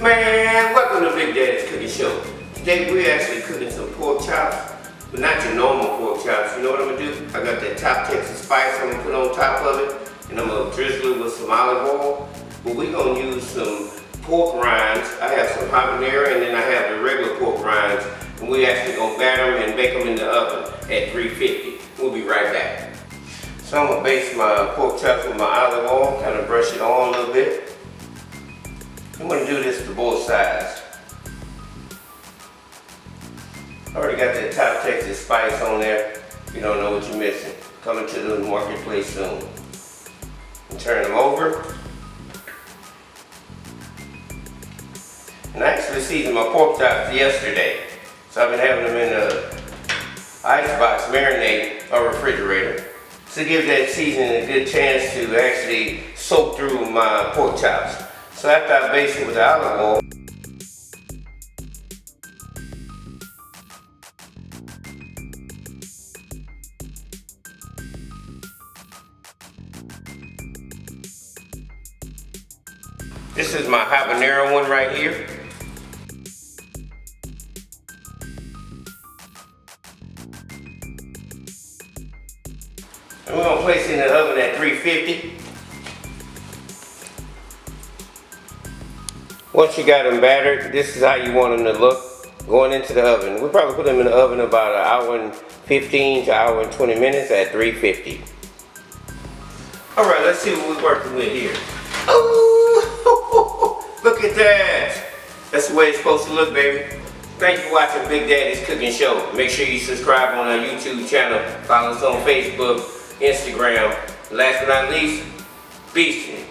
Man, welcome to Big Daddy's Cooking Show. Today we're actually cooking some pork chops, but not your normal pork chops. You know what I'm gonna do? I got that top Texas spice I'm gonna put on top of it, and I'm gonna drizzle it with some olive oil. But we're gonna use some pork rinds. I have some habanero, and then I have the regular pork rinds, and we actually gonna batter them and bake them in the oven at 350. We'll be right back. So I'm gonna baste my pork chops with my olive oil, kind of brush it on a little bit. I'm going to do this to both sides. I already got that top Texas spice on there. You don't know what you're missing. Coming to the marketplace soon. And turn them over. And I actually seasoned my pork chops yesterday. So I've been having them in a icebox marinade or refrigerator to give that seasoning a good chance to actually soak through my pork chops. So after I baste it with the olive oil, this is my habanero one right here. And we're gonna place it in the oven at 350. Once you got them battered, this is how you want them to look going into the oven. We'll probably put them in the oven about an hour and 15 to an hour and 20 minutes at 350. All right, let's see what we're working with here. Oh, look at that. That's the way it's supposed to look, baby. Thank you for watching Big Daddy's Cooking Show. Make sure you subscribe on our YouTube channel. Follow us on Facebook, Instagram. Last but not least, beastin'.